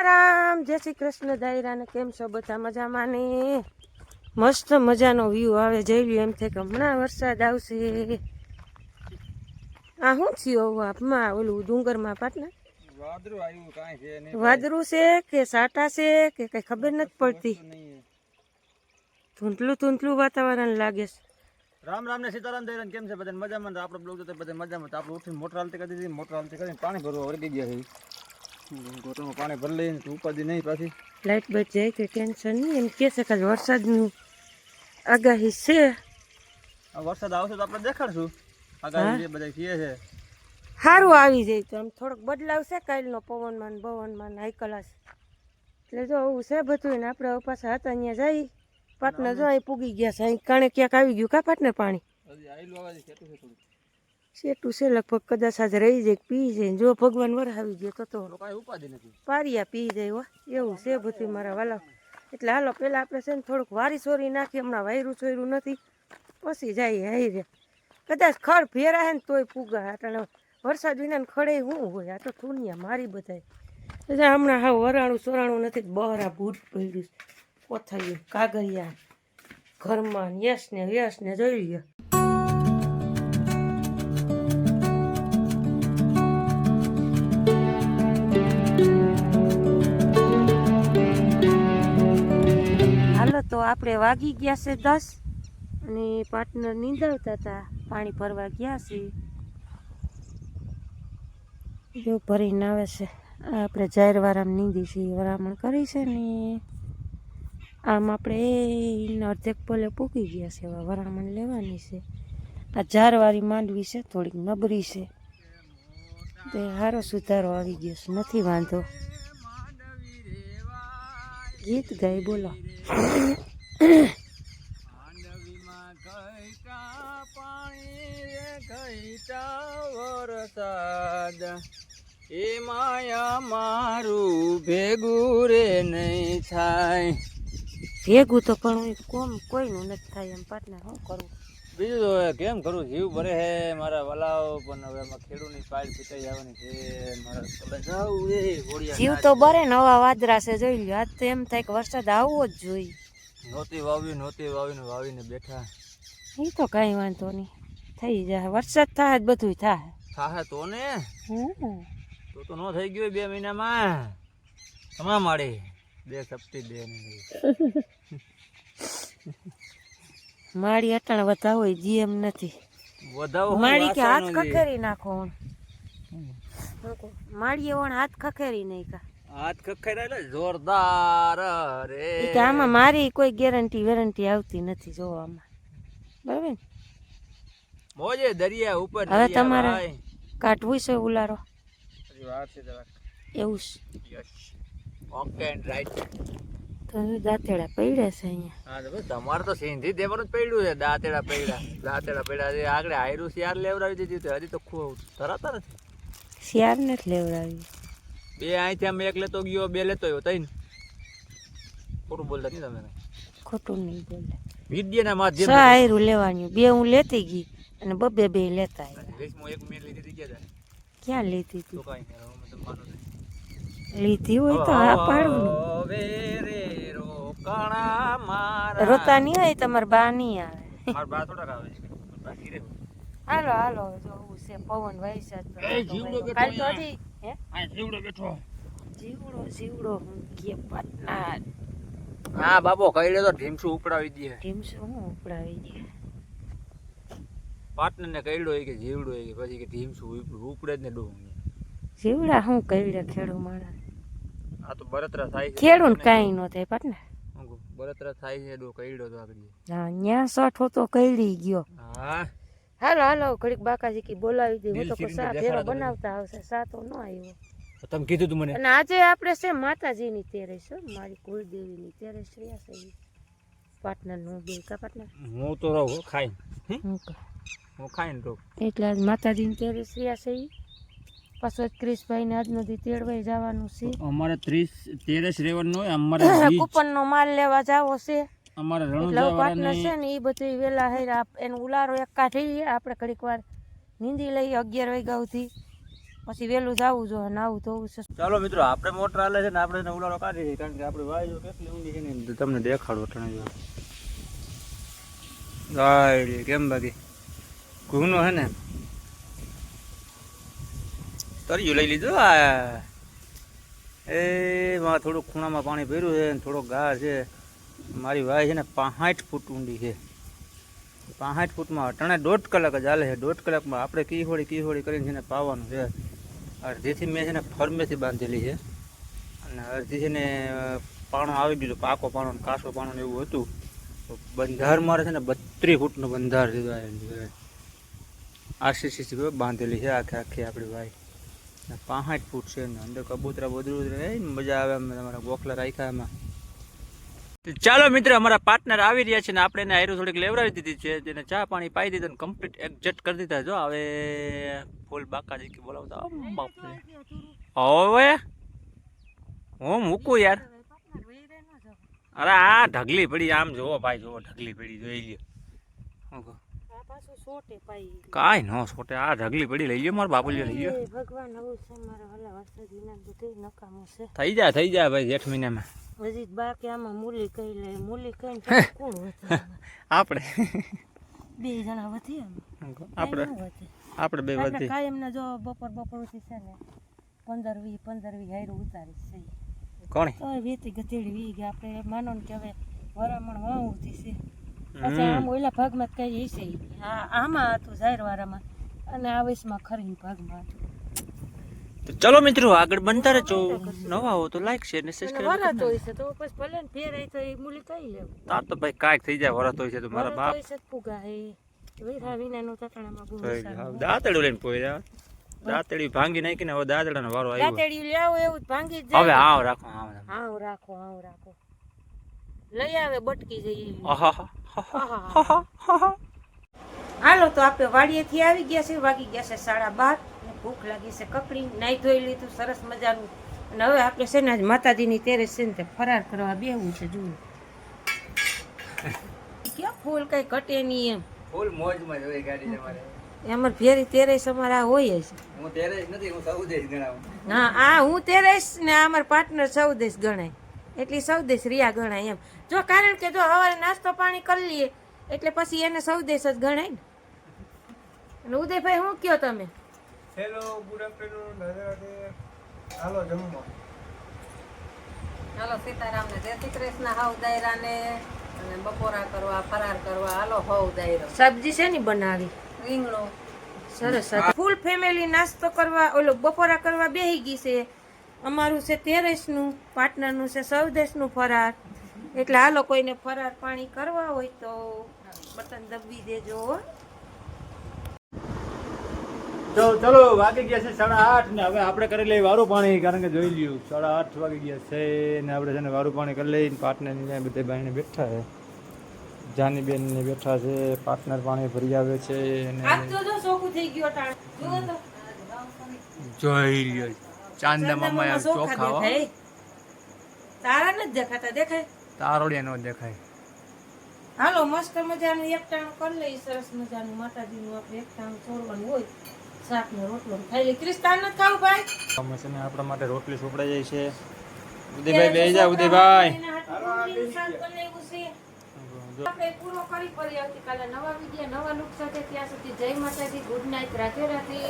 સીતારામ, જય શ્રી કૃષ્ણ દાયરા ને કેમ છો બધા મજામાં ને? મસ્ત મજાનો વ્યૂ આવે, જોઈ લ્યો. એમ થાય કે હમણાં વરસાદ આવશે. આ શું થયું આપમાં ઓલું ડુંગરમાં પાટના વાદરું છે કે સાટા છે કે કઈ ખબર નથી પડતી. ધૂંધલું ધૂંધલું વાતાવરણ લાગે છે. રામ રામ ને સીતારામ દે કેમ છે બધા મજામાં? આપણે બ્લોગ જોતા બધા મજામાં. તો આપણે ઉઠીને મોટર હાલતી કરી દીધી. મોટર હાલતી કરીને પાણી ભરવા વળગી ગયા છે. ગોટરમાં પાણી ભરી લઈને ઉપાધિ નહીં પાછી. લાઈટ બચ જાય કે ટેન્શન નહીં. એમ કે છે કે વરસાદનું આગાહી છે. વરસાદ આવશે તો આપણે દેખાડશું. આગાહી બધા કહે છે સારું આવી જાય તો આમ થોડોક બદલાવ છે. કાલનો પવનમાં બવનમાં હાઈ ક્લાસ એટલે જો આવું છે બધું ને. આપણે પાછા હતા અહીંયા જઈ પાટના જો અહીં પૂગી ગયા છે. અહીં કાણે ક્યાંક આવી ગયું કા પાટને પાણી સેટું છે લગભગ. કદાચ આજે રહી જાય પી જાય. જો ભગવાન વર આવી ગયો તો ઉપાધિ નથી. પારિયા પી જાય હો. એવું છે બધું મારા વાલા. એટલે હાલો પેલા આપણે છે ને થોડુંક વારી સોરી નાખી. હમણાં વાયરું ચોયરું નથી પછી જાય હાઈ રે. કદાચ ખડ ભેરા હે ને તોય પૂગા. એટલે વરસાદ વિના ખડે શું હોય? આ તો દુનિયા મારી બધાય. હમણાં હા વરાણું સોરાણું નથી. બહાર ભૂત પડ્યું કોથળીયું કાગળિયા ઘરમાં યશ ને જોઈ લ્યો. હાલો તો આપણે વાગી ગયા છે 10 અને પાર્ટનર નીંદાવતા હતા. પાણી ભરવા ગયા છે. જો ભરીને આવે છે. આપણે જાહેરવારામાં નીંદી છીએ. વરામણ કરી છે ને આમ આપણે અર્ધેક પોલે પૂકી ગયા છે. વરામણ લેવાની છે. આ ઝારવાળી માંડવી છે થોડીક નબળી છે. તે સારો સુધારો આવી ગયો છે. નથી વાંધો. ગીત ગાય બોલો. વરસાદ એ માયા મારું ભેગું રે નહીં થાય. ભેગું તો પણ કોઈનું નથી થાય. એમ પાટના શું કરવું બીજું તો કેમ કરું? જીવ ભરે હે મારા વલાઓ. પણ હવે એમાં ખેડૂની પાડ પીટાઈ જવાની છે. મારા જીવ તો બરે નવા વાદરા છે. જોઈ લ્યો. આજ તો એમ થાય કે વરસાદ આવવો જ જોઈએ. નહોતી વાવીને બેઠા. એ તો કઈ વાંધો નહીં. થઈ જાય. વરસાદ થાય જ બધું થાય તો ને. તો ન થઈ ગયું 2 મહિનામાં. તમામ માડી 2 સપ્તી 2 માળી અટાણ વધાવો હોય જીએમ નથી. માળી કે હાથ ખખેરી નાખો. માળી ઓણ હાથ ખખેરી નહીં કા. હાથ ખખેરા એટલે જોરદાર રે. આમાં મારી કોઈ ગેરંટી આવતી નથી જોવામાં. બરાબર ને? મોજે દરિયા ઉપર. હવે તમારે કાઢવું છે ઉલારો એવું છે. Okay and right. તો દાંતેડા પડ્યા છે અહીંયા. હા બસ તમારે તો સિંધી દેવાનું જ પડ્યું છે. દાંતેડા પડ્યા છે. આગળ હાયરું શિયાર લેવડાવી દીધી. હજી તો ધરાતા નથી. શિયાર નથી લેવડાવી. 2 અહીંથી આમ 1 લેતો ગયો 2 લેતો આવ્યો. 3 ખોટું બોલતા નહીં તમે. ખોટું નહીં બોલે. વિદ્યાના માધ્યમ હાયરું લેવાનું. 2 હું લેતી ગઈ અને 2 લેતા ક્યાં લીધી હતી? લીધી હોય તો આ પાડવું. રોતા નહીં હોય તમારે બા નહીં આવે. હાલો જોવું છે. પવન વરસાદ જીવડો કે પટના. હા બાપો કઈ તો ઢીમસું ઉપડાવી દે. ઢીમસું હું ઉપડાવી દે? પાર્ટનર ને કઈડો કે જીવડો કે પછી કે ઢીમસું ઉપડે જ ને ડો. જીવડા શું કઈડે ખેડૂ માણસ? આ તો બળતરા થાય છે. ખેડૂ કાંઈ ન થાય પાટને. બળતરા થાય છે. ડો કઈડો તો આગળ. હા ન્યા સઠો તો કઈડી ગયો. હા હાલો ઘડીક બાકાજી કી બોલાવી દે. હું તો સા ફેરો બનાવતા આવશે. સા તો ન આવ્યો. તમે કીધું તું મને. અને આજે આપણે છે માતાજીની તેરસ. મારી કુળદેવીની તેરસ રહ્યા છે. પાટનર નું બોલકા પાટનર. હું તો રહું ખાઈ. હું ખાઈને રહું. એટલે આજ માતાજીની તેરસ રહ્યા છે. પાછો ક્રિશભાઈ ને આજનો દી તેડવાઈ જવાનું છે. અમારે 13 રહેવાનું હોય. અમારે કૂપન નો માલ લેવા જાવો છે. અમારે પાર્ટનર છે ને એ બધું વેલા હેરા એનો ઉલારો એક કાઢી આપણે ઘડીક વાર નીંદી લઈ 11 વાગ્યા સુધી. પછી વહેલું જવું જોઈએ નાવું ધોવું છે. ચાલો મિત્રો, આપણે મોટર હાલે છે ને આપણે એને ઉલાળો કાઢી છે, કારણ કે આપણે વાયુ કેટલી ઊંડી છે ને તમને દેખાડો અટાણે જો. ગાય કેમ બાકી ઘૂનો હે ને તરિયું લઈ લીધું. આ એમાં થોડુંક ખૂણામાં પાણી ભર્યું છે ને થોડોક ગાર છે. મારી વાય છે ને 65 ફૂટ ઊંડી છે. 65 ફૂટમાં અટાણે 1.5 કલાક જ હાલે છે. 1.5 કલાકમાં આપણે કીહોડી કરીને છે ને પાવાનું છે. અડધીથી મેં છે ને ફરમેથી બાંધેલી છે અને અડધી છે ને પાણો આવી ગયું, પાકો પાણો કાસો પાણો ને એવું હતું. તો બંધાર મારે છે ને 32 ફૂટનો બંધાર છે. આરસીસી બાંધેલી છે આખી આપણી ભાઈ. 65 ફૂટ છે ને અંદર કબૂતરા બધું મજા આવે. અમે તમારા ગોખલા રાખ્યા એમાં. ચાલો મિત્ર, અમારા પાર્ટનર આવી રહ્યા છે ને આપણે એને આયરું થોડીક લેવડાવી દીધી છે. તેને ચા પાણી પાઈ દીધા ને કમ્પ્લીટ એડજસ્ટ કરી દીધા. જો હવે ફૂલ બાકાજી કે બોલાવતા હવે હું મૂકું યાર. અરે આ ઢગલી પડી, આમ જોવો ભાઈ, જોવો ઢગલી પડી, જોઈ લ્યો. કાંઈ ન સોટે, આ ઢગલી પડી લઈ લ્યો. મારા બાપુજી લઈ લ્યો. ભગવાન આવું છે મારા વાલા વરસાદ વિના બધું નકામું છે. થઈ જાય ભાઈ જેઠ મહિનામાં. હજી બાકી આમાં મૂલી કઈ લે, મૂલી કઈ કોણ વધે? આપણે 2 જણા વધી. આપણે 2 વધી કાયમ ના જો બપોર ઉઠી છે ને 15-20 હાયરું ઉતારી છે. કોણ તો વેતી ગધેડી વી ગયા. આપણે માનો ને કે હવે વરામણ વાવતી છે. પછી આમ ઓલા ભાગમાં કઈ હશે, આમાં હતું જાહેરવારામાં અને આ વયસમાં ખરી ભાગમાં હતું. તો ચલો મિત્રો, આગળ બનતા રહેજો. નવા હો તો લાઈક શેર ને સબસ્ક્રાઇબ વરાત હોય છે તો પછી ભલે ને ફેર આવી તો એ મૂલી કઈ લેવું. તાર તો ભાઈ કાંઈક થઈ જાય. વરત હોય છે તો મારા બાપ હોય છે પુગા હે વેરા વિનાનું ચટણામાં બહુ સારું. દાંતડું લઈને પોઈ દાંતડી ભાંગી નાખીને હવે દાંતડાનો વારો આવ્યો. દાંતડી લાવો એવું જ ભાંગી જાય. હવે આવ રાખો રાખો લઈ આવે બટકી જઈએ. હાલો તો આપણે વાડીએથી આવી ગયા છે. વાગી ગયા છે 12:30. ભૂખ લાગી છે કકડી. નાઈ ધોઈ લીધું સરસ મજાનું. અને હવે આપણે છે ને આજ માતાજીની તેરસ છે ને તે ફરાર કરવા બેહવું છે. જુઓ ક્યાં ફૂલ કઈ ઘટે નહીં એમ. ફૂલ મોજમાં જ હોય ગાડી તમારે. અમાર ફેરી તેરસ અમારા હોય જ. હું તેરસ નથી, હું સૌદેશ ગણાવું. હા હું તેરસ ને અમાર પાર્ટનર સૌદેશ ગણાય. એટલે સૌદેશ રિયા ગણાય એમ. જો કારણ કે જો સવારે નાસ્તો પાણી કરી લઈએ એટલે પછી એને સૌદેશ જ ગણાય ને. અને ઉદયભાઈ શું કયો તમે? Hello, good afternoon. હાલો જમવા. હાલો સીતારામને જય શ્રી કૃષ્ણ. હાવ દાયરાને અને બપોરા કરવા ફરાર કરવા હાલો હાવ દાયરો. સબ્જી છે ને બનાવી રીંગણો સરસ. ફૂલ ફેમિલી નાસ્તો કરવા ઓલો બપોરા કરવા બેહી ગઈ છે. અમારું છે તેરસનું, પાર્ટનરનું છે સૌદેશનું ફરાર. એટલે હાલો કોઈને ફરાર પાણી કરવા હોય તો બટન દબી દેજો. તો ચલો, વાગી ગયા છે 8:30 ને હવે આપણે કરી લઈએ વારું પાણી. કારણ કે જોઈ લ્યું 8:30 વાગી ગયા છે ને આપણે છે ને વારું પાણી કરી લઈને પાર્ટનર બધા ભાઈને બેઠા છે. જાની બેન ને બેઠા છે. પાર્ટનર પાણી ભરી આવે છે જોઈ લ્યો. ચાંદા મામા ચોખા તારા નથી દેખાતા, દેખાય તારોડિયા નો દેખાય. હાલો મસ્ત મજાનું એકટાણું કરી લઈ. સરસ મજાનું માતાજીનું આપણે એકટાણું છોડવાનું હોય. શાક ને રોટલો ખાઈ લઈ. ક્રિસ્તાન નથી ખાવું ભાઈ? અમે છે ને આપણા માટે રોટલી સોપડાઈ જાય છે. ઉદયભાઈ બેહી જા. ઉદયભાઈ આપણે પૂરો કરી પડી આવતીકાલે નવા વિડીયો નવા લુક સાથે. ત્યાં સુધી જય માતાજી, ગુડ નાઇટ, રાધે રાધે.